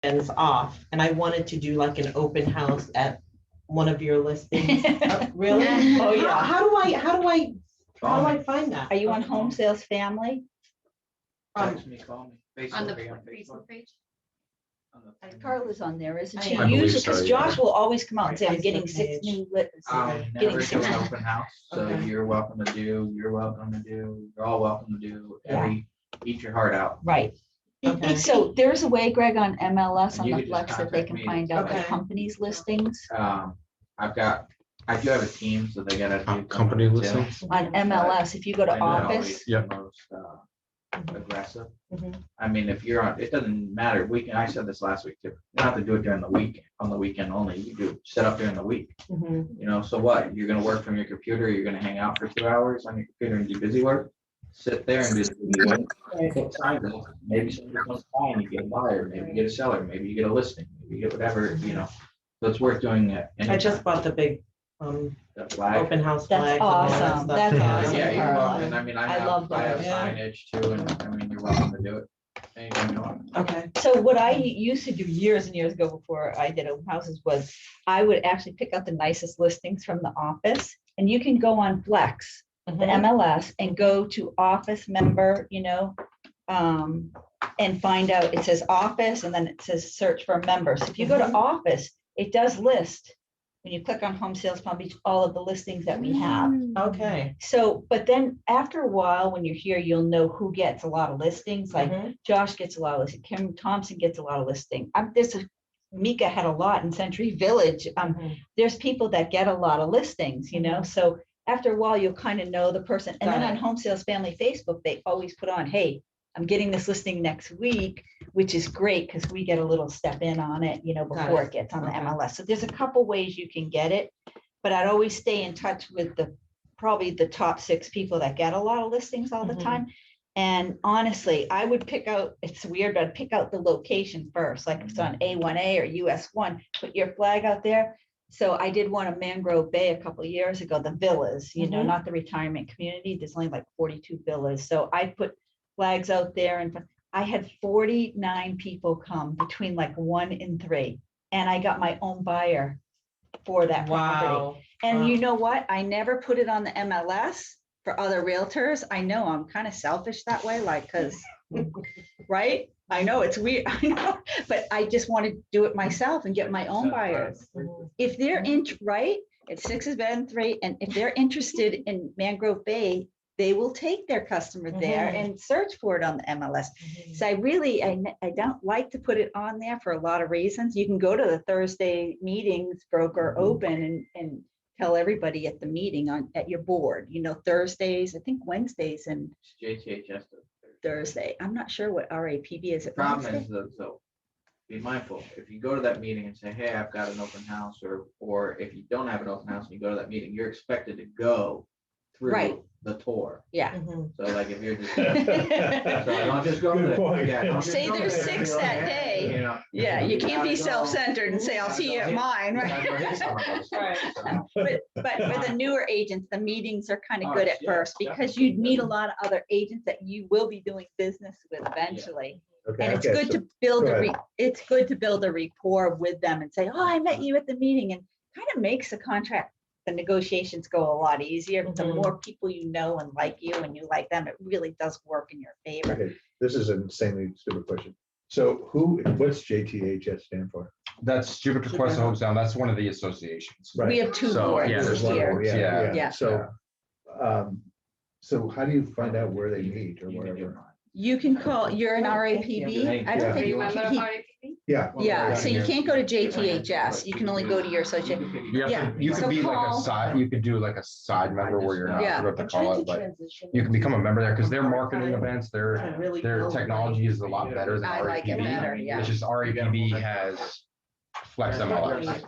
weekends off and I wanted to do like an open house at one of your listings. Really? Oh, yeah. How do I find that? Are you on Home Sales Family? Text me, call me. On the Facebook Facebook page? Carla's on there, isn't she? I believe Usually, so, because yeah. Josh will always come out and say, I'm Facebook getting 6 page. new lit. Never Getting do 6 an new. open house, so Okay. you're welcome to do, you're all welcome to do, eat your heart out. Right. Okay. So there's a way, Greg, on MLS, on You the could just Flex, that they contact can me. find out the Okay. company's listings I do have a team, so they gotta do. Company something too. listings. on MLS. If you go to I know Office, it's Yep. the most, aggressive. Mhm. I mean, if you're on, it doesn't matter, I said this last week too, you don't have to do it during the week, on the weekend only, you do set up during the week. Mhm. So what, you're gonna work from your computer, you're gonna hang out for 2 hours on your computer and do busy work? Sit there and do the busy work. Take time to- Maybe somebody comes by and you get a buyer, maybe you get a seller, maybe you get a listing, maybe you get whatever, so it's worth doing it. I just bought the big The flag. open house That's flag. and all that awesome. stuff. That's awesome. Yeah, you're Carla. welcome, I mean, I love I have those. Yeah. signage too, and I mean, you're welcome to do it anytime you want. Okay. So what I used to do years and years ago before I did open houses was I would actually pick out the nicest listings from the office, and you can go on Flex, the Mhm. MLS, and go to office member, and find out, it says office and then it says search for members. If you go to Mhm. office, it does list, when you click on Home Sales Palm Beach, all of the listings that we have. Okay. So, but then after a while, when you're here, you'll know who gets a lot of listings, like Mhm. Josh gets a lot of listings, Kim Thompson gets a lot of listing. Mika had a lot in Century Village. Mhm. There's people that get a lot of listings, Mhm. so after a while, you'll kind of know the person. And then Got on it. Home Sales Family Facebook, they always put on, hey, I'm getting this listing next week, which is great because we get a little step in on it, before it gets on the Okay. MLS. So there's a couple ways you can get it, but I'd always stay in touch with probably the top 6 people that get a lot of listings all the Mhm. time. And honestly, I would pick out, it's weird, but I'd pick out the location first, like if it's on A1A or US1, put your flag out there. So I did one in Mangrove Bay a couple of years ago, the villas, Mhm. not the retirement community. There's only like 42 villas. So I put flags out there, and I had 49 people come between like 1 and 3. And I got my own buyer for that property. Wow. And Wow. you know what? I never put it on the MLS for other realtors. I know I'm kind of selfish that way, because, right? I know it's weird, I know, but I just want to do it myself and get my own buyers. If they're right, it's 6 is better than 3, and if they're interested in Mangrove Bay, they will take their customer there Mhm. and search for it on the MLS. So I don't like to put it on there for a lot of reasons. You can go to the Thursday meetings, broker open, and tell everybody at the meeting at your board, Thursdays, I think Wednesdays and JTHS. Thursday. I'm not sure what RAPB is. The It problem Wednesday? is though, so be mindful, if you go to that meeting and say, hey, I've got an open house, or if you don't have an open house and you go to that meeting, you're expected to go Right. through the tour. Yeah. Mhm. So like if you're just, so don't just go Good there. point. Yeah, don't just Say go there's there. 6 Be like, that hey, day. you know. Yeah, you can't be gotta go. self-centered and say, I'll see you at mine, You gotta go right? hit some of those. Right. So, But for the newer agents, the meetings are kind of Oh, good at yeah, first because definitely. you meet a lot of other agents that you will be doing business with eventually. Okay. And it's okay, good so- to build go it's good to build a rapport with them and say, oh, I met you at the meeting, and kind of makes the negotiations go a lot easier. The Mhm. more people you know and like you and you like them, it really does work in your favor. Okay, this is an insanely stupid question. So what's JTHS stand for? That's Jupiter Quest Home Sound. That's one of the associations. Right. We have 2 So, boards yeah, there's one here. more, Yeah. So, so how do you find out where they meet or You can do whatever? mine. You can call, you're an Yeah. RAPB. I don't Yeah. think Are you you a member of RAPP? Yeah. Yeah, so you Yeah. can't go to JTHS. You can only go to your association. Yeah, You so could be like call- a side, you could do like a side member where you're not Yeah. sure what to call it, but you can become a member there because their marketing events, their technology is a lot better than I like it better, RAPB. yeah. It's just RAPB has Flex MLS.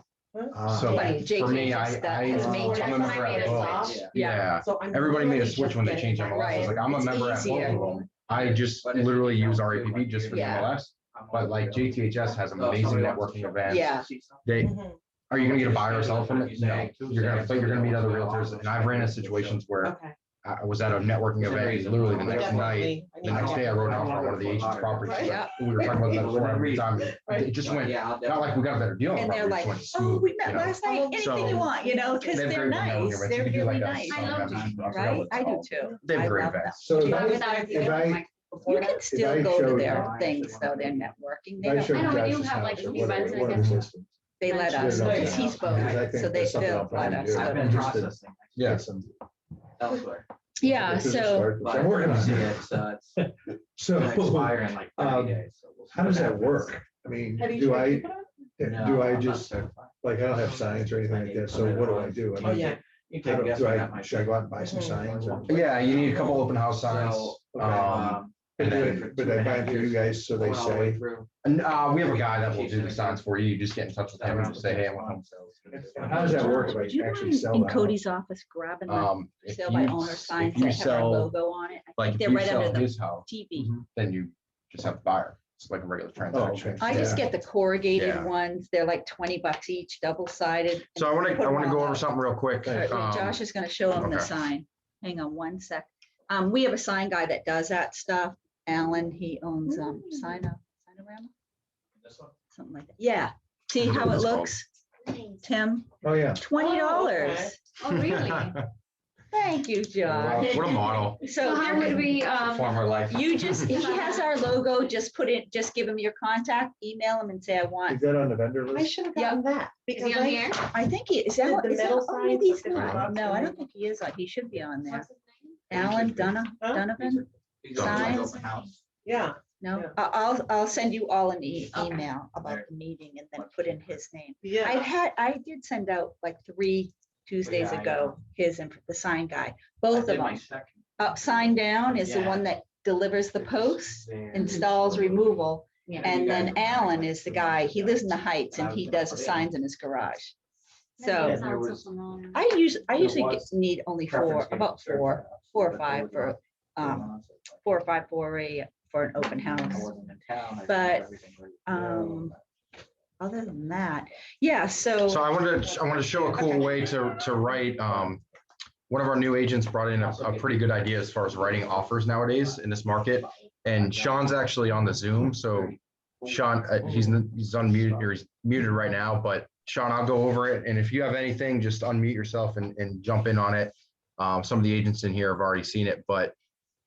So Like for me, JTHS, that has made I'm a member at both. Yeah, everybody made a switch when they changed MLS. It's like, I'm a It's member at both easier. of them. I just literally use RAPB just for the Yeah. MLS, but like JTHS has amazing networking events. Yeah. They, Mhm. are you gonna get a buy or sell from it? No, you're gonna meet other realtors, and I've ran into situations where Okay. I was at a networking event, and literally the next night, the next day I wrote an offer on one of the agent's properties. Right. Like, we were talking about that before every time. It just went, Yeah, I'll not like we got a better deal. on the And they're property, it like, just went oh, smooth, we met you know? last night, anything So- you want, you know, because They have they're great networking nice, events. they're You could do really like a nice, I love I forgot right? what it's I do called. too. They have I great love them. events. So Do you if have I, without a if video, I, like, before You that? can still go showed- to their things, though, they're networking, they I don't, showed I know, I do Josh's have, house like, or the events, whatever, I one of his guess. listings. they let Yeah, us, no, because no, he's because I both, think so they there's something still I'll probably let us do. go I've to been Just to processing Yeah. get some- elsewhere. Yeah, This is a so, start, which But I'm working on. see, it. it's gonna So, expire in like um, 30 days. So we'll see how does what that happens. work? I mean, Have you do tried to I, keep it up? No, do I I'm not just, certified. like, I don't have signs or anything like that, so what do I do? I Oh, mean, yeah. You I can don't- guess do what that I, might should I be. go out and buy some Mhm. signs or? Yeah, you need a couple open house signs. So, And been doing then, it for But 2.5 I buy them for you years. guys, so they Went all the way say, through. and, we have a guy that will do the signs for you. You just get in touch with him and just say, hey, I want home sales. how does that work if would you I actually mind sell in the house? Cody's office grabbing the If sale by you- owner signs if you that have our sell- logo on it? I Like, think if they're you right sell under the his house, TV. then you just have to buy it. It's like a regular transaction. okay. I just Yeah. get the corrugated Yeah. ones, they're like $20 each, double-sided. So I want to, go over something real quick. Josh is gonna show him the okay. sign. Hang on one sec. We have a sign guy that does that stuff. Alan, he owns Signorama, This one? something like that. Yeah. See how it It's called- looks, Tim? Oh, yeah. $20. okay. Oh, really? Thank you, Josh. What a model. So How would we, Former life. you just, he has our logo, just put it, just give him your contact, email him and say, I Is want. that on the vendor I list? should have Yeah. gotten that. is Because he on the I, air? I think he, is that, Did what- the is that, middle oh, signs maybe he's look not. different? No, I don't think he is. He should be on there. What's his name? Alan Huh? Donovan? These are like Signs. open house. yeah, No, Yeah. I'll send you all an Okay. email about the meeting and then put in his name. yeah. I did send out like 3 Tuesdays Yeah, I ago, the sign guy, both I of did my them. second. Upside down is the Yeah. one that delivers the posts, There. installs removal. Yeah. And you guys then were Alan like is the two guy, months he ago. lives in the Heights and he does the signs in his garage. So That there sounds so was- familiar. I usually There was need only Preference 4, given about to certain 4 houses, or but 5 there for, was not um, 4 or 5 for an open I house. wasn't in town. I didn't But, have everything ready to go. Other than that, yeah, so. So I wanted to show a cool way to write. One of our new agents brought in a pretty good idea as far as writing offers nowadays in this market. And Sean's actually on the Zoom. So Sean, he's unmuted or he's muted right now, but Sean, I'll go over it. And if you have anything, just unmute yourself and jump in on it. Some of the agents in here have already seen it, but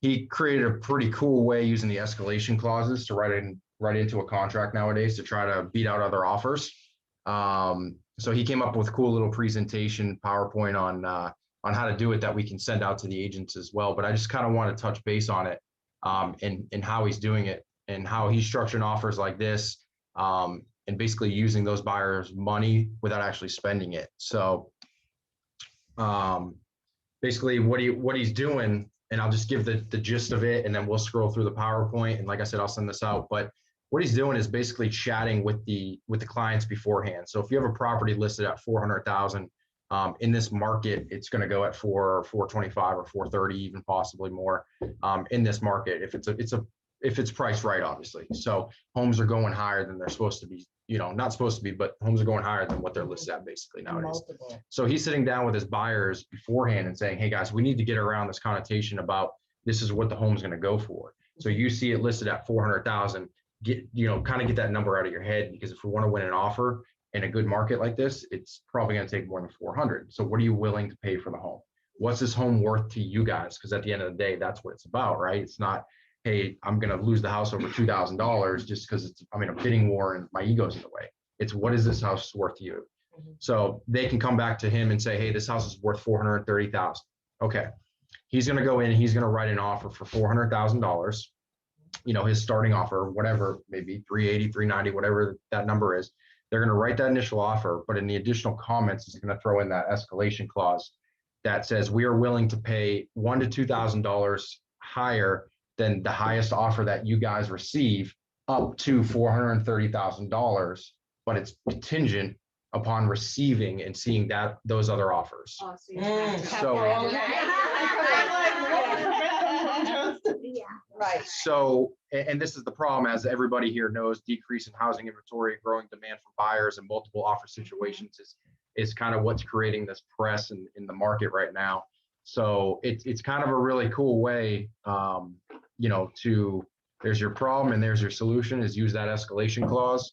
he created a pretty cool way using the escalation clauses to write into a contract nowadays to try to beat out other offers. So he came up with a cool little presentation PowerPoint on how to do it that we can send out to the agents as well. But I just kind of want to touch base on it and how he's doing it and how he's structuring offers like this and basically using those buyers' money without actually spending it. So basically what he's doing, and I'll just give the gist of it and then we'll scroll through the PowerPoint. And like I said, I'll send this out, but what he's doing is basically chatting with the clients beforehand. So if you have a property listed at 400,000 in this market, it's going to go at 425 or 430, even possibly more in this market. If it's priced right, obviously. So homes are going higher than they're supposed to be, not supposed to be, but homes are going higher than what they're listed at basically nowadays. Multiple. So he's sitting down with his buyers beforehand and saying, hey guys, we need to get around this connotation about this is what the home's going to go for. So you see it listed at 400,000, kind of get that number out of your head, because if we want to win an offer in a good market like this, it's probably going to take more than 400. So what are you willing to pay for the home? What's this home worth to you guys? Because at the end of the day, that's what it's about, right? It's not, hey, I'm going to lose the house over $2,000 just because I'm in a bidding war and my ego's in the way. It's what is this house worth to you? Mhm. So they can come back to him and say, hey, this house is worth 430,000. Okay. He's going to go in and he's going to write an offer for $400,000. His starting offer, whatever, maybe 380, 390, whatever that number is. They're going to write that initial offer, but in the additional comments, he's going to throw in that escalation clause that says we are willing to pay $1,000 to $2,000 higher than the highest offer that you guys receive, up to $430,000, but it's contingent upon receiving and seeing those other offers. Oh, so you're Mm. trying to So- tap Yeah. Right. So, and this is the problem, as everybody here knows, decrease in housing inventory, growing demand for buyers and multiple offer situations is kind of what's creating this press in the market right now. So it's kind of a really cool way, there's your problem and there's your solution, is use that escalation clause.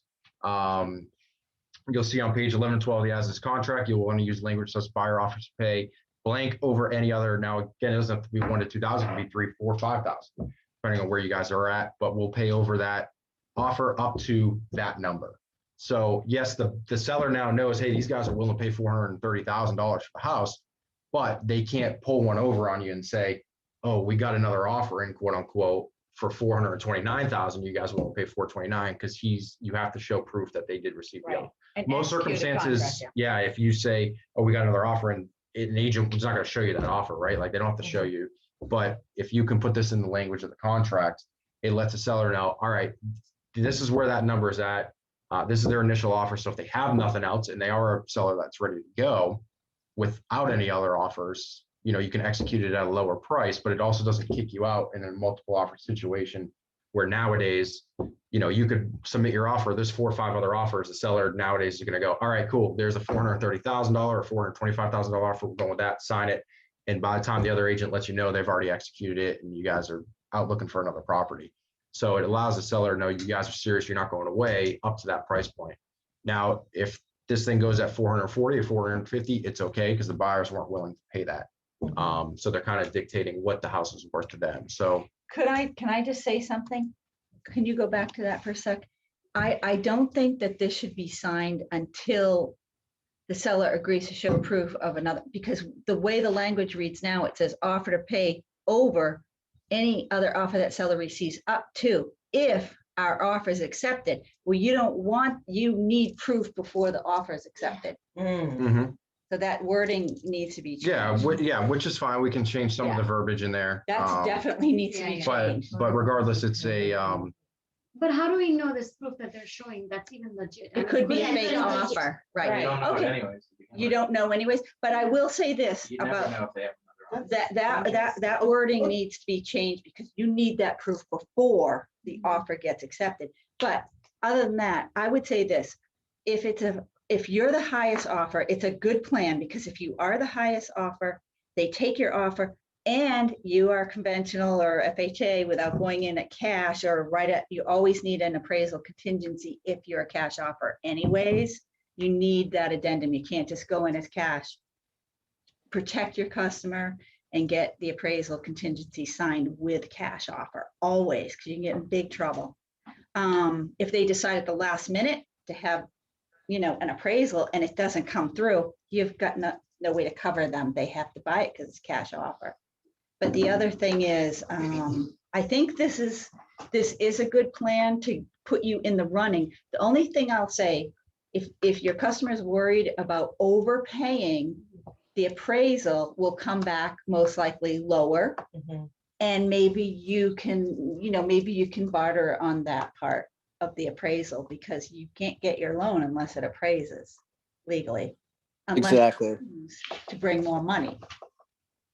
You'll see on page 11 and 12, he has this contract. You'll want to use language such as buyer offers to pay blank over any other. Now, again, it doesn't have to be 1 to 2,000, it can be 3, 4, 5,000, depending on where you guys are at, but we'll pay over that offer up to that number. So yes, the seller now knows, hey, these guys are willing to pay $430,000 for the house, but they can't pull one over on you and say, oh, we got another offer in, quote unquote, for 429,000. You guys will pay 429, because you have to show proof that they did receive the Right. offer. And Most execute a circumstances, contract, yeah, if you say, oh, we got another offer, and an agent is not going to show you that offer, right? Like, they don't have to show you. But if you can put this in the language of the contract, it lets the seller know, all right, this is where that number is at. This is their initial offer. So if they have nothing else and they are a seller that's ready to go without any other offers, you can execute it at a lower price, but it also doesn't kick you out in a multiple offer situation where nowadays, you could submit your offer. There's 4 or 5 other offers. The seller nowadays is going to go, all right, cool. There's a $430,000 or $425,000 offer. We're going with that. Sign it. And by the time the other agent lets you know, they've already executed it and you guys are out looking for another property. So it allows the seller to know you guys are serious. You're not going away up to that price point. Now, if this thing goes at 440 or 450, it's okay, because the buyers weren't willing to pay that. So they're kind of dictating what the house is worth to them. So can I just say something? Can you go back to that for a sec? I don't think that this should be signed until the seller agrees to show proof of another, because the way the language reads now, it says offer to pay over any other offer that seller receives up to, if our offer is accepted. Well, you need proof before the offer is accepted. Mm. So that wording needs to be changed. which is fine. We can change some of the verbiage in there. That's definitely needs to be changed. But regardless, it's a, But how do we know this proof that they're showing that's even legit? It could be a Yeah, fake it's legit. offer, You right? don't know it Okay. anyways. You don't know anyways, but I will say this You never about know if they have another offer. that wording needs to be changed, because you need that proof before the offer gets accepted. But other than that, I would say this, if you're the highest offer, it's a good plan, because if you are the highest offer, they take your offer and you are conventional or FHA without going in at cash or you always need an appraisal contingency if you're a cash offer anyways. You need that addendum. You can't just go in as cash. Protect your customer and get the appraisal contingency signed with cash offer always, because you can get in big trouble. If they decide at the last minute to have, an appraisal and it doesn't come through, you've got no way to cover them. They have to buy it because it's cash offer. But the other thing is, I think this is a good plan to put you in the running. The only thing I'll say, if your customer is worried about overpaying, the appraisal will come back most likely lower. Mhm. And maybe you can barter on that part of the appraisal, because you can't get your loan unless it appraises legally. unless Exactly. to bring more money.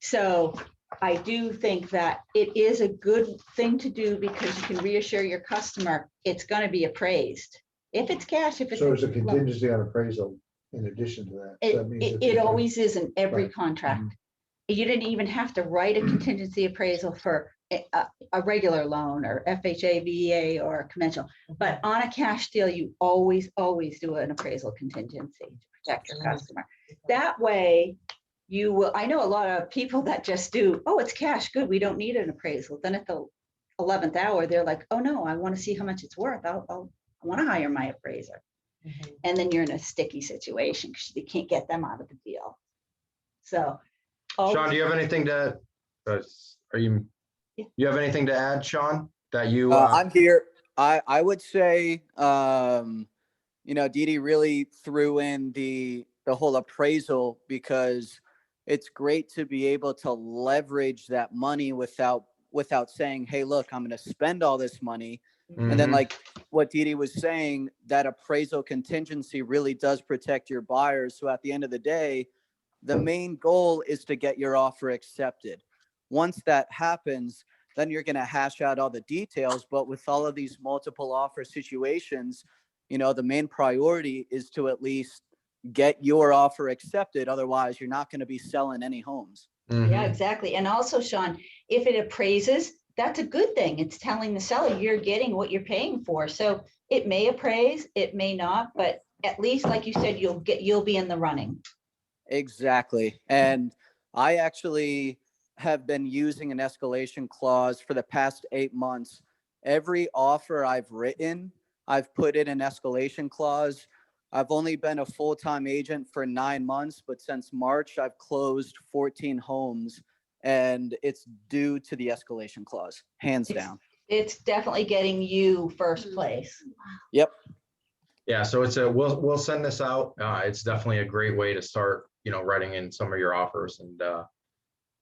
So I do think that it is a good thing to do, because you can reassure your customer it's going to be appraised. If it's cash, if it's. So there's a contingency on appraisal in addition to that. So that means if It it's- always is in every Right. contract. You didn't even have to write a contingency appraisal for a regular loan or FHA, VA or conventional. But on a cash deal, you always do an appraisal contingency to protect your customer. That way you will, I know a lot of people that just do, oh, it's cash, good, we don't need an appraisal. Then at the 11th hour, they're like, oh no, I want to see how much it's worth. I want to hire my appraiser. Mhm. And then you're in a sticky situation because you can't get them out of the deal. So. Sean, do you have anything to, Yeah. you have anything to add, Sean, that you? I'm here. I would say, Dee Dee really threw in the whole appraisal, because it's great to be able to leverage that money without saying, hey, look, I'm going to spend all this money. And then, Mhm. like what Dee Dee was saying, that appraisal contingency really does protect your buyers. So at the end of the day, the main goal is to get your offer accepted. Once that happens, then you're going to hash out all the details. But with all of these multiple offer situations, the main priority is to at least get your offer accepted. Otherwise, you're not going to be selling any homes. Yeah, Mhm. exactly. And also, Sean, if it appraises, that's a good thing. It's telling the seller you're getting what you're paying for. So it may appraise, it may not, but at least, like you said, you'll be in the running. Exactly. And I actually have been using an escalation clause for the past 8 months. Every offer I've written, I've put in an escalation clause. I've only been a full-time agent for 9 months, but since March, I've closed 14 homes, and it's due to the escalation clause, hands down. It's definitely getting you first place. Yep. Yeah, so we'll send this out. It's definitely a great way to start, writing in some of your offers and,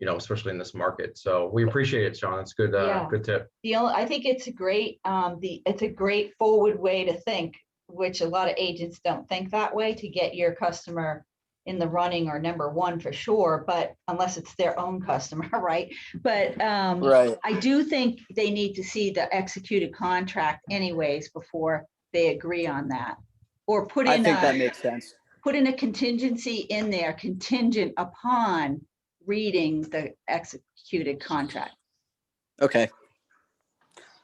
especially in this market. So we appreciate it, Sean. It's good, Yeah. good tip. I think it's a great, it's a great forward way to think, which a lot of agents don't think that way, to get your customer in the running or number one for sure, but unless it's their own customer, right? But Right. I do think they need to see the executed contract anyways before they agree on that. Or put I in think that a, makes sense. put in a contingency in there contingent upon reading the executed contract. Okay.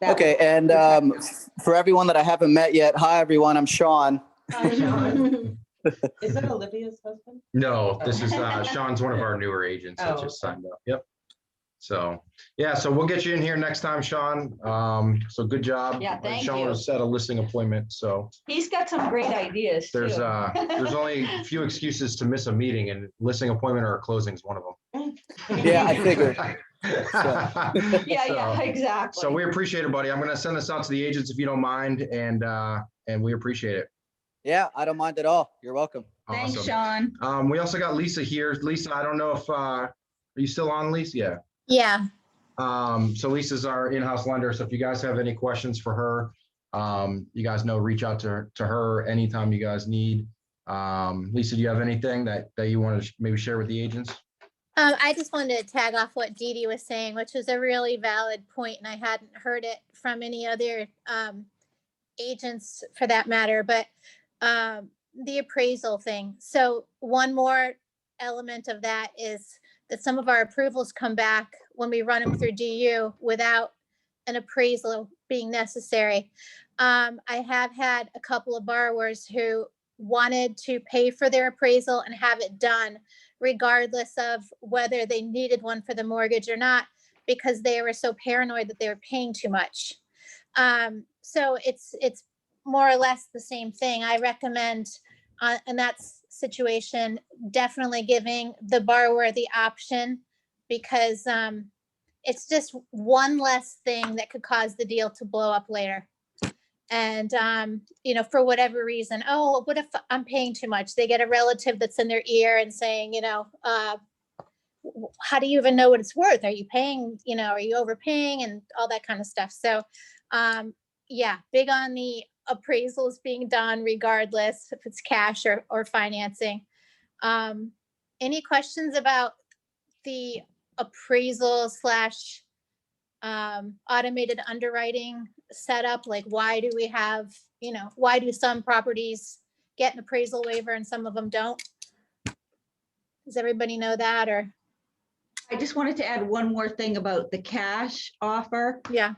That Okay. would And protect for everyone that I haven't met yet, hi, everyone. I'm Sean. Hi, Sean. them. Is that Olivia's husband? No, this is Sean's one of our newer agents that Oh, just okay. signed up. Yep. So, yeah, so we'll get you in here next time, Sean. So good job. Yeah, thank Sean you. will set a listing appointment, so He's got some great ideas too. there's only a few excuses to miss a meeting, and listing appointment or a closing is one of them. Yeah, I figured. Yeah, exactly. So we appreciate it, buddy. I'm gonna send this out to the agents if you don't mind, and we appreciate it. Yeah, I don't mind at all. You're welcome. Thanks, Awesome. Sean. We also got Lisa here. Lisa, I don't know if, are you still on, Lisa? Yeah. Yeah, So Lisa's our in-house lender. So if you guys have any questions for her, you guys know, reach out to her anytime you guys need. Lisa, do you have anything that you want to maybe share with the agents? I just wanted to tag off what Dee Dee was saying, which was a really valid point, and I hadn't heard it from any other agents for that matter, but the appraisal thing. So one more element of that is that some of our approvals come back when we run them through DU without an appraisal being necessary. I have had a couple of borrowers who wanted to pay for their appraisal and have it done regardless of whether they needed one for the mortgage or not, because they were so paranoid that they were paying too much. So it's more or less the same thing. I recommend in that situation, definitely giving the borrower the option, because it's just one less thing that could cause the deal to blow up later. And, for whatever reason, oh, what if I'm paying too much? They get a relative that's in their ear and saying, how do you even know what it's worth? Are you paying, are you overpaying and all that kind of stuff? So, yeah, big on the appraisals being done regardless if it's cash or financing. Any questions about the appraisal / automated underwriting setup? Like, why do we have, why do some properties get an appraisal waiver and some of them don't? Does everybody know that? Or I just wanted to add one more thing about the cash offer. yeah,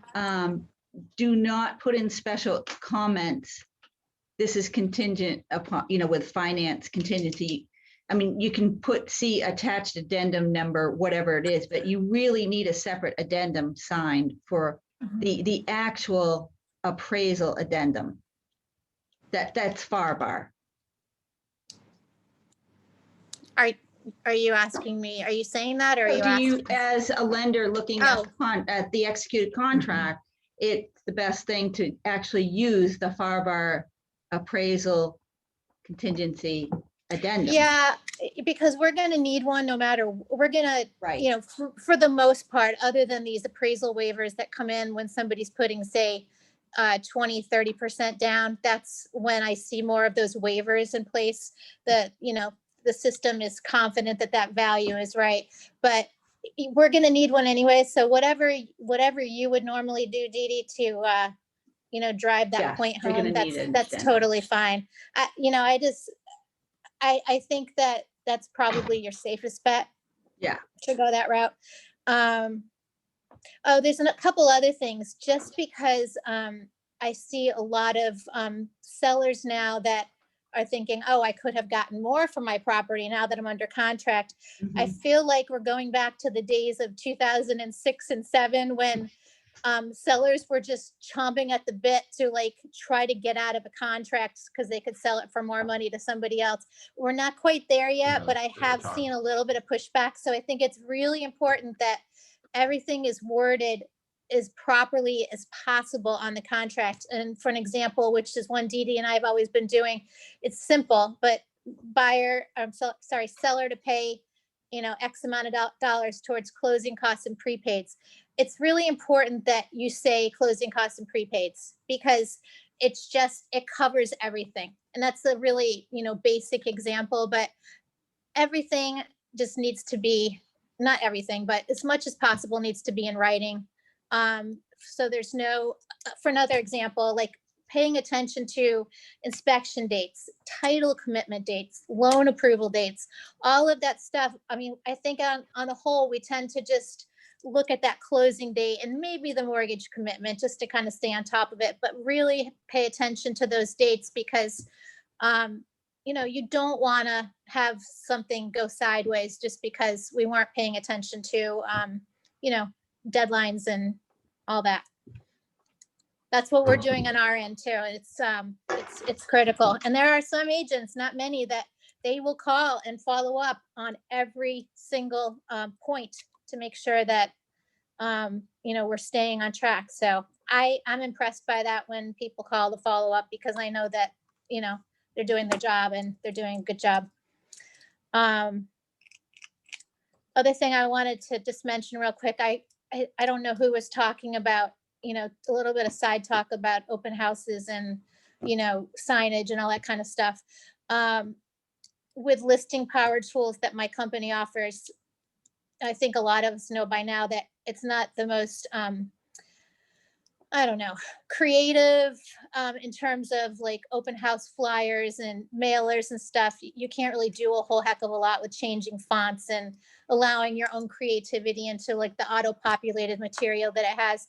Do not put in special comments. This is contingent upon, with finance contingency. I mean, you can see attached addendum number, whatever it is, but you really need a separate addendum signed for the actual appraisal addendum. That's FAR bar. are you asking me? Are you saying that, or are you Do you, asking? as a lender looking Oh. at the executed contract, it's the best thing to actually use the FAR bar appraisal contingency addendum. Yeah, because we're going to need one no matter, we're going to, Right. For the most part, other than these appraisal waivers that come in when somebody's putting, say, 20, 30% down, that's when I see more of those waivers in place that, the system is confident that that value is right. But we're going to need one anyway. So whatever you would normally do, Dee Dee, to, drive that Yeah, point you're home, gonna need it that's instead. totally fine. I think that that's probably your safest bet. to go that route. Oh, there's a couple other things, just because I see a lot of sellers now that are thinking, oh, I could have gotten more for my property now that I'm under contract. I feel like we're going back to the days of 2006 and 7 when sellers were just chomping at the bit to like try to get out of a contract because they could sell it for more money to somebody else. We're not quite there yet, No, but I it's have time. seen a little bit of pushback. So I think it's really important that everything is worded as properly as possible on the contract. And for an example, which is one Dee Dee and I have always been doing, it's simple, but seller to pay, X amount of dollars towards closing costs and prepaids. It's really important that you say closing costs and prepaids, because it covers everything. And that's a really, basic example, but everything just needs to be, not everything, but as much as possible needs to be in writing. So there's no, for another example, like paying attention to inspection dates, title commitment dates, loan approval dates, all of that stuff. I mean, I think on the whole, we tend to just look at that closing date and maybe the mortgage commitment just to kind of stay on top of it, but really pay attention to those dates, because you don't want to have something go sideways just because we weren't paying attention to, deadlines and all that. That's what we're doing on our end too. It's critical. And there are some agents, not many, that they will call and follow up on every single point to make sure that, we're staying on track. So I'm impressed by that when people call to follow up, because I know that, they're doing their job and they're doing a good job. Other thing I wanted to just mention real quick, I don't know who was talking about, a little bit of side talk about open houses and, signage and all that kind of stuff. With listing power tools that my company offers, I think a lot of us know by now that it's not the most, creative in terms of like open house flyers and mailers and stuff. You can't really do a whole heck of a lot with changing fonts and allowing your own creativity into like the auto-populated material that it has.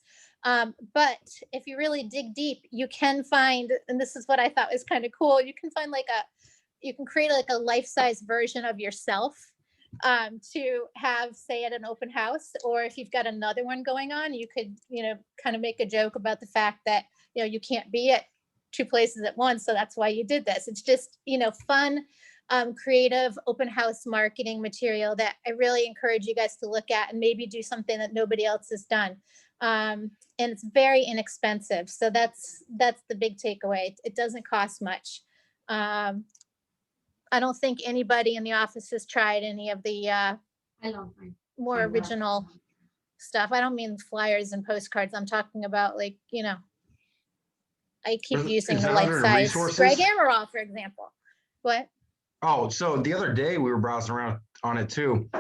But if you really dig deep, you can find, and this is what I thought was kind of cool, you can find you can create like a life-size version of yourself to have, say, at an open house. Or if you've got another one going on, you could, kind of make a joke about the fact that, you can't be at two places at once. So that's why you did this. It's just, fun, creative open house marketing material that I really encourage you guys to look at and maybe do something that nobody else has done. And it's very inexpensive. So that's the big takeaway. It doesn't cost much. I don't think anybody in the office has tried any of the I love mine. more I love original stuff. I don't mean flyers and postcards. I'm talking about like, I keep Is using that the under life-size resources? Greg Amaral, for example. What? Oh, so the other day we were browsing around on it too.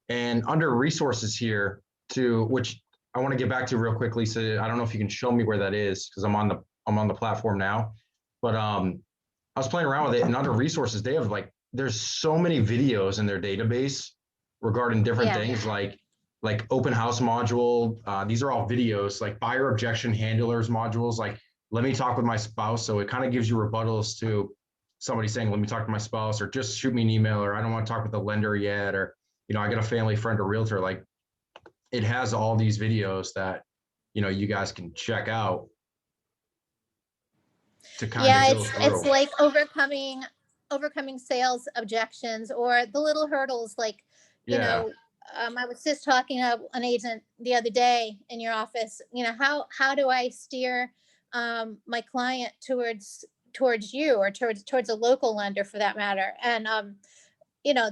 And under resources here which I want to get back to real quickly. So I don't know if you can show me where that is, because I'm on the platform now. But I was playing around with it, and under resources, they have there's so many videos in their database regarding different things like open house module. These are all videos, like buyer objection handlers modules, like let me talk with my spouse. So it kind of gives you rebuttals to somebody saying, let me talk to my spouse, or just shoot me an email, or I don't want to talk with the lender yet, or, I got a family friend, a realtor. Like it has all these videos that, you guys can check out to kind of go through. It's like overcoming sales objections or the little hurdles, like, I was just talking to an agent the other day in your office, how do I steer my client towards you, or towards a local lender for that matter. And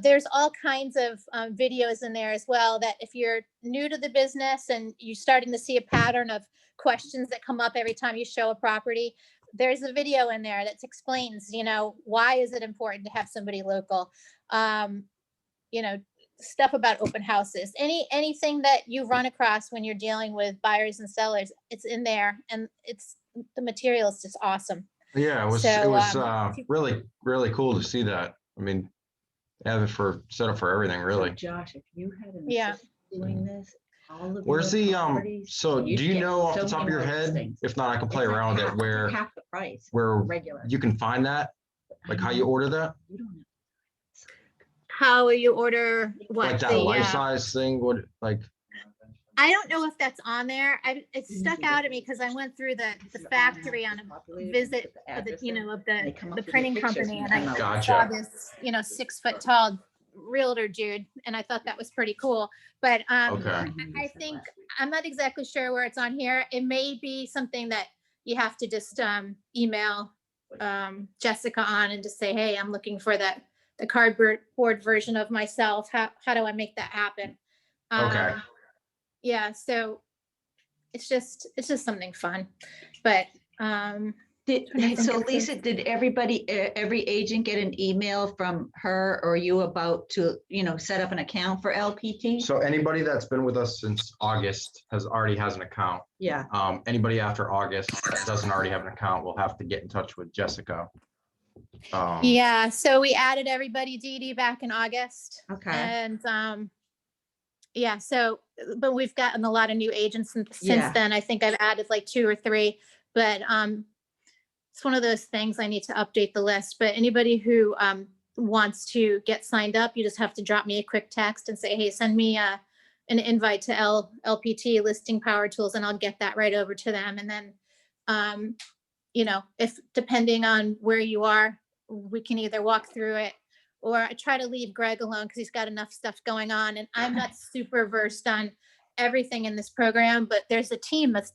there's all kinds of videos in there as well, that if you're new to the business and you're starting to see a pattern of questions that come up every time you show a property, there's a video in there that explains, why is it important to have somebody local, stuff about open houses, anything that you run across when you're dealing with buyers and sellers, it's in there, and the material is just awesome. Yeah, it was really, really cool to see that. I mean, have it for, set up for everything, So, really. Josh, if you had an Yeah. assistant doing this, all of Where's your the, properties, so do you'd you get know off the so top of many your more head? listings. If not, I can play It's like around with half- it it's like where, half the price, where regular. you can find that, like how you order that? You don't have- How will you order what? Like that the, life size thing would, like, I don't know if that's on there. It stuck out at me because I went through the factory on a visit of the, of They come up the with your printing pictures company, from and I MLS. saw Gotcha. this, 6 foot tall realtor dude, and I thought that was pretty cool. But Okay. I think I'm not exactly sure where it's on here. It may be something that you have to just email Jessica on and just say, hey, I'm looking for the cardboard version of myself. How do I make that happen? Okay. Yeah, so it's just something fun, but So Lisa, did everybody, every agent get an email from her or you about to, set up an account for LPT? So anybody that's been with us since August already has an account. Yeah, Anybody after August that doesn't already have an account will have to get in touch with Jessica. yeah, so we added everybody, Dee Dee, back in August. okay. And yeah, so but we've gotten a lot of new agents since Yeah. then. I think I've added like 2 or 3, but it's one of those things I need to update the list. But anybody who wants to get signed up, you just have to drop me a quick text and say, hey, send me an invite to LPT Listing Power Tools, and I'll get that right over to them. And then if depending on where you are, we can either walk through it, or I try to leave Greg alone because he's got enough stuff going on, and I'm not super versed on everything in this program, but there's a team that's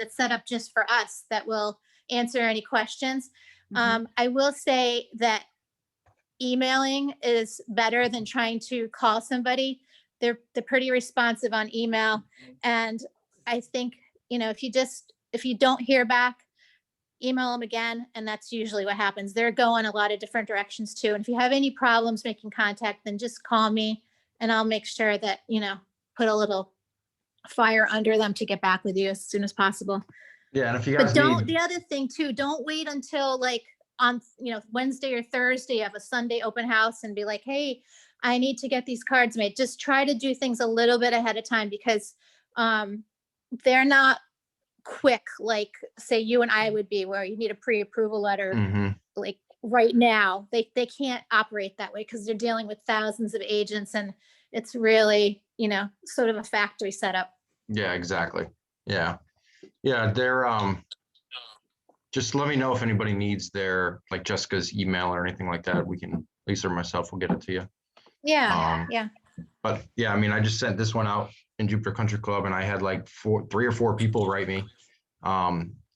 set up just for us that will answer any questions. I will say that emailing is better than trying to call somebody. They're pretty responsive on email. And I think, if you don't hear back, email them again. And that's usually what happens. They're going a lot of different directions too. And if you have any problems making contact, then just call me and I'll make sure that, put a little fire under them to get back with you as soon as possible. Yeah, and if you But guys need, the other thing too, don't wait until like on, Wednesday or Thursday of a Sunday open house and be like, hey, I need to get these cards made. Just try to do things a little bit ahead of time, because they're not quick, like say you and I would be, where you need a pre-approval letter Mhm. like right now. They can't operate that way because they're dealing with thousands of agents, and it's really, sort of a factory setup. Yeah, exactly. Yeah. Yeah, they're, just let me know if anybody needs their, like Jessica's email or anything like that. We can, Lisa or myself will get it to you. Yeah, Um, yeah. But yeah, I mean, I just sent this one out in Jupiter Country Club and I had like 3 or 4 people write me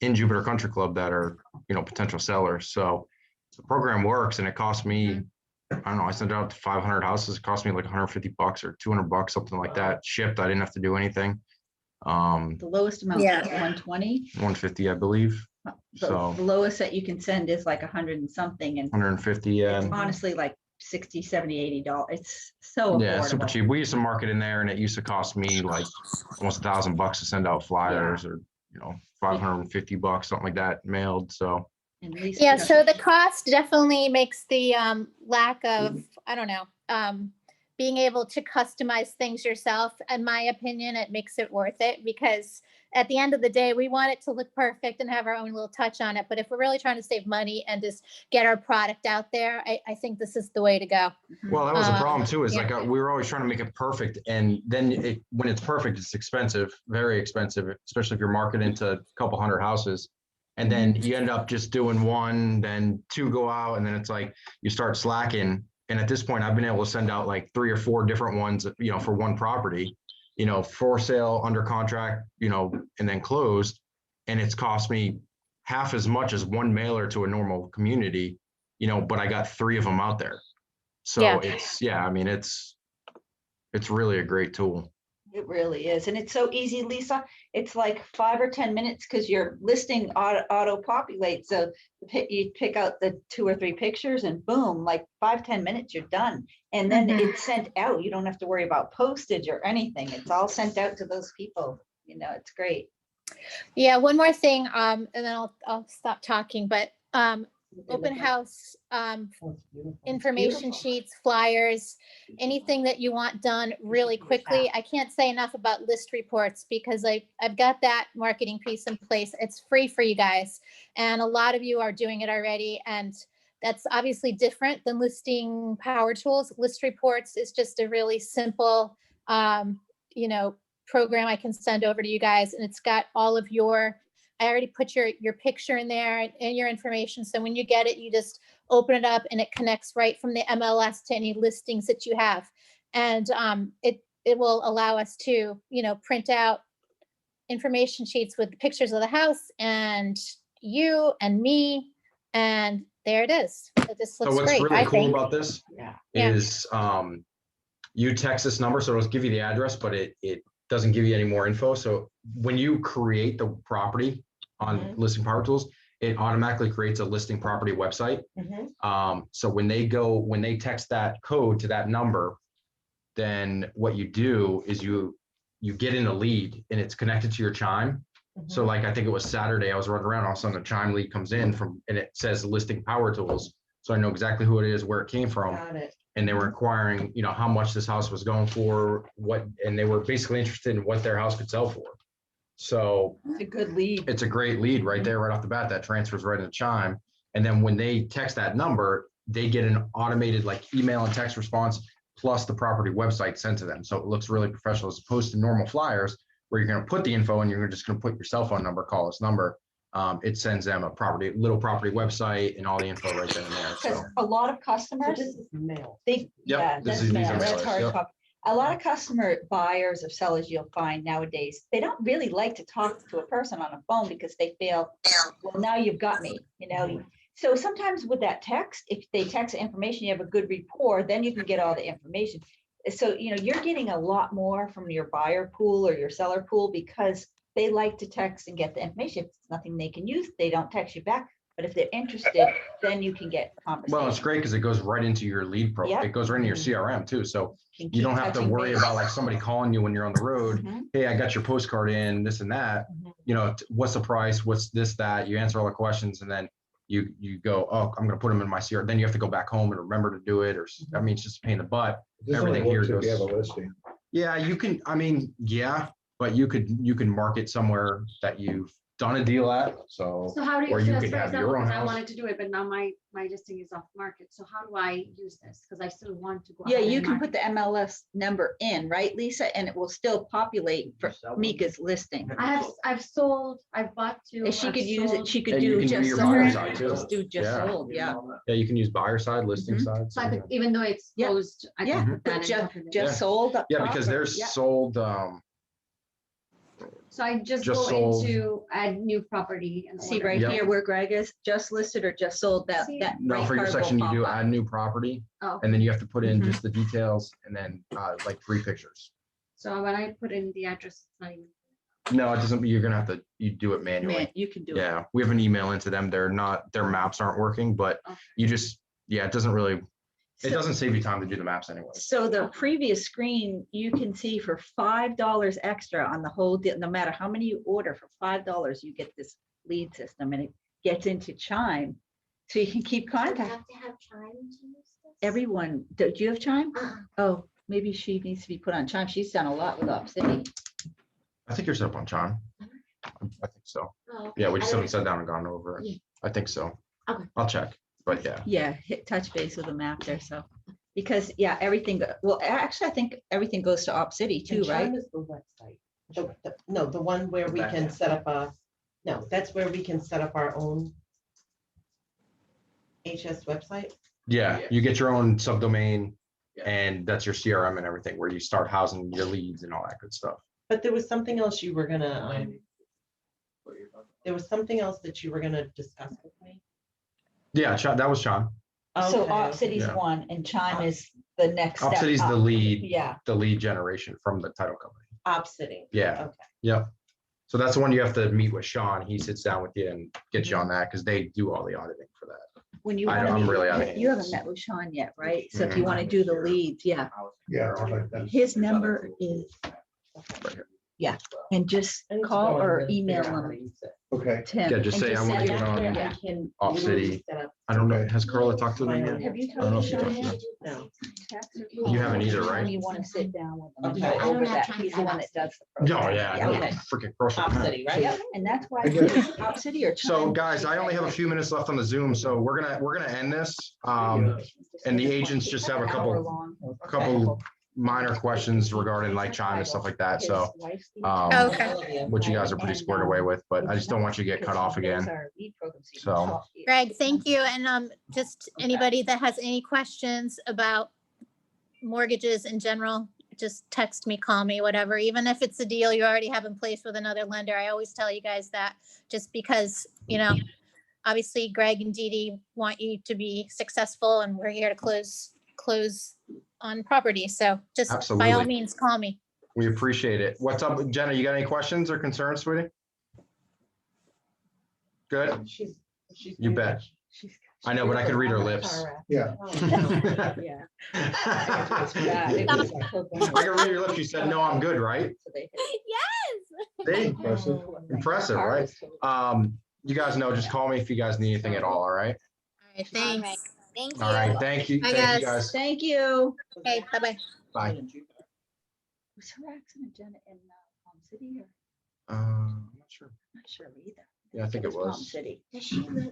in Jupiter Country Club that are, potential sellers. So the program works and it cost me, I don't know, I sent it out to 500 houses. It cost me like $150 or $200, something like that. Shipped. I didn't have to do anything. The lowest amount Yeah. is 120. 150, I believe. So The lowest that you can send is like 100 and something. And 150, yeah. it's honestly like 60, 70, $80. It's so Yeah, it's super affordable. cheap. We used to market in there and it used to cost me like almost $1,000 to send out flyers or, $550, something like that mailed. So And Lisa, Yeah, so the cost definitely makes the lack of, I don't know, being able to customize things yourself, in my opinion, it makes it worth it, because at the end of the day, we want it to look perfect and have our own little touch on it. But if we're really trying to save money and just get our product out there, I think this is the way to go. well, that was the problem too, is yeah. like we were always trying to make it perfect. And then when it's perfect, it's expensive, very expensive, especially if you're marketing to a couple hundred houses. And then you end up just doing 1, then 2 go out, and then it's like you start slacking. And at this point, I've been able to send out like 3 or 4 different ones, for one property, for sale, under contract, and then closed. And it's cost me half as much as one mailer to a normal community, but I got 3 of them out there. So Yeah. I mean, it's really a great tool. It really is. And it's so easy, Lisa. It's like 5 or 10 minutes because your listing auto populates. So you pick out the 2 or 3 pictures and boom, like 5, 10 minutes, you're done. And then it's sent out. You don't have to worry about postage or anything. It's all sent out to those people. It's great. Yeah, one more thing, and then I'll stop talking, but open house, Oh, it's beautiful. information sheets, flyers, anything that you want done really quickly. I can't say enough about list reports because I've got that marketing piece in place. It's free for you guys. And a lot of you are doing it already. And that's obviously different than listing power tools. List reports is just a really simple, program I can send over to you guys. And it's got all of I already put your picture in there and your information. So when you get it, you just open it up and it connects right from the MLS to any listings that you have. And it will allow us to, print out information sheets with pictures of the house and you and me. And there it is. It just So looks what's great, really I cool think. about this Yeah. Yeah. is you text this number, so it'll give you the address, but it doesn't give you any more info. So when you create the property on Mhm. Listing Power Tools, it automatically creates a listing property website. Mhm. So when they text that code to that number, then what you do is you get in a lead and it's connected to your Chime. So like, I think it was Saturday, I was running around, all of a sudden a Chime lead comes in and it says Listing Power Tools. So I know exactly who it is, where it came from. Got it. And they were inquiring, how much this house was going for, and they were basically interested in what their house could sell for. So It's a good lead. it's a great lead right there, right off the bat. That transfers right into Chime. And then when they text that number, they get an automated like email and text response plus the property website sent to them. So it looks really professional as opposed to normal flyers where you're going to put the info and you're just going to put your cell phone number, call this number. It sends them a little property website and all the info right then and there. Because So a lot of So customers, this is mail. Yep, that's these are mail, that's mailers, hard yep. copy. A lot of customer buyers or sellers you'll find nowadays, they don't really like to talk to a person on a phone because they feel, well, now you've got me, So sometimes with that text, if they text information, you have a good rapport, then you can get all the information. So, you're getting a lot more from your buyer pool or your seller pool because they like to text and get the information. If it's nothing they can use, they don't text you back. But if they're interested, then you can get conversation. Well, it's great because it goes right into your lead profile. Yep. It goes right into your CRM too. So Can you don't keep have to touching worry base. about like somebody calling you when you're on the road. Mhm. Hey, I got your postcard in, this and that. Mhm. What's the price? What's this, that? You answer all the questions and then you go, oh, I'm going to put them in my CRM. Then you have to go back home and remember to do it. It's just a pain in the butt. This only Everything here works if you have goes- a listing. Yeah, you can, but you can market somewhere that you've done a deal at. So, So how do you, or so you that's could for have example, your own because I house. wanted to do it, but now my listing is off market. So how do I use this? Because I still want to go. Yeah, ahead you and can market. put the MLS number in, right, Lisa? And it will still populate for Mika's listing. I've bought two. If she I've could use it, sold. she could And you do can do just your sold. buyer side, too. Just do just Yeah. sold, yeah. Yeah, you can use buyer side, listing Mhm. side. So I could, even though it's Yeah. closed. I Yeah, can put that but in just, both of them. just sold up Yeah, top, because or- they're yeah. sold, So I just Just go sold. into add new property and. See order. right Yep. here where Greg is, just listed or just sold, that, See? that. no, right for your card will section, you pop do up. add new property Oh, and then you have to put in Mhm. just the details and then like 3 pictures. so when I put in the address, it's not even. No, it doesn't, you're gonna have to, you do it Man, manually. you can do it. Yeah, we have an email into them. Their maps aren't working, but Okay. you just, it doesn't really, it So- doesn't save you time to do the maps anyway. So the previous screen, you can see for $5 extra on the whole deal, no matter how many you order, for $5, you get this lead system and it gets into Chime. So you can keep contact. Have to have Chime to use this? Everyone, do you have Chime? Uh-uh. Oh, maybe she needs to be put on Chime. She's done a lot with Opcity. I think you're set up on Chime. I think so. Oh, Yeah, we okay. just I haven't don't- sat down and gone over it. Yeah. I think so. Okay. I'll check, but yeah. Yeah, hit touch base with them after, so. Because, yeah, everything, well, actually, I think everything goes to Opcity too, And right? Chime is the website. No, the one where we can set up that's where we can set up our own HS website. Yeah, you get your own subdomain and that's your CRM and everything where you start housing your leads and all that good stuff. But there was something else you were gonna, there was something else that you were gonna discuss with me. Yeah, that was Sean. So Okay, Opcity's Yeah. one and Chime is the next step. Opcity's the up. lead, Yeah, the lead generation from the title company. Opcity. Yeah. Okay. Yep. So that's the one you have to meet with Sean. He sits down with you and gets you on that because they do all the auditing for that. when you. I'm wanna meet- really out of You hand. haven't met with Sean yet, right? So if Mhm. you want to do the leads, yeah, Yeah, I'd like that. his number is, Right here. yeah, and just I need to call go and or really email figure out how him. to use it. Okay, Tim. Yeah, just and say I send wanna it get out on there. I Yeah. can Off literally city. set up I don't know. Has Carla talked to them yet? Have you I don't know talked if to you Sean talked to yet? No. You haven't either, When right? you want to sit down with them, and Okay. go over that, he's the one that does the. No, program. yeah, no, Okay. freaking crush Top it. City, right? Yep, and that's why. I get it. Top City or. So Chime, guys, I only have a few minutes left on the Zoom, so we're gonna end this. And the agents just have a couple minor questions regarding like Chime and stuff like that. So Okay. which you guys are pretty squared away with, but I just don't want you to get cut off again. So- Greg, thank you. And just anybody that has any questions about mortgages in general, just text me, call me, whatever. Even if it's a deal you already have in place with another lender, I always tell you guys that just because, obviously Greg and Dee Dee want you to be successful and we're here to close on property. So just by all Absolutely. means, call me. We appreciate it. What's up, Jenna? You got any questions or concerns, sweetie? Good. She's You bet. I know, but I could read her lips. Yeah. Oh, no. Yeah. I can read your lips. You said, no, I'm good, right? Yes. See? Impressive. Impressive, right? You guys know, just call me if you guys need anything at all, all right? All right, thanks. Thank you. All right, thank you. Bye, Thank you, guys. guys. Thank you. Okay, bye-bye. Bye. Was her accident, Jenna, in Palm City or? I'm not sure. Not sure either. Yeah, I think it Palm was. City. Does she live?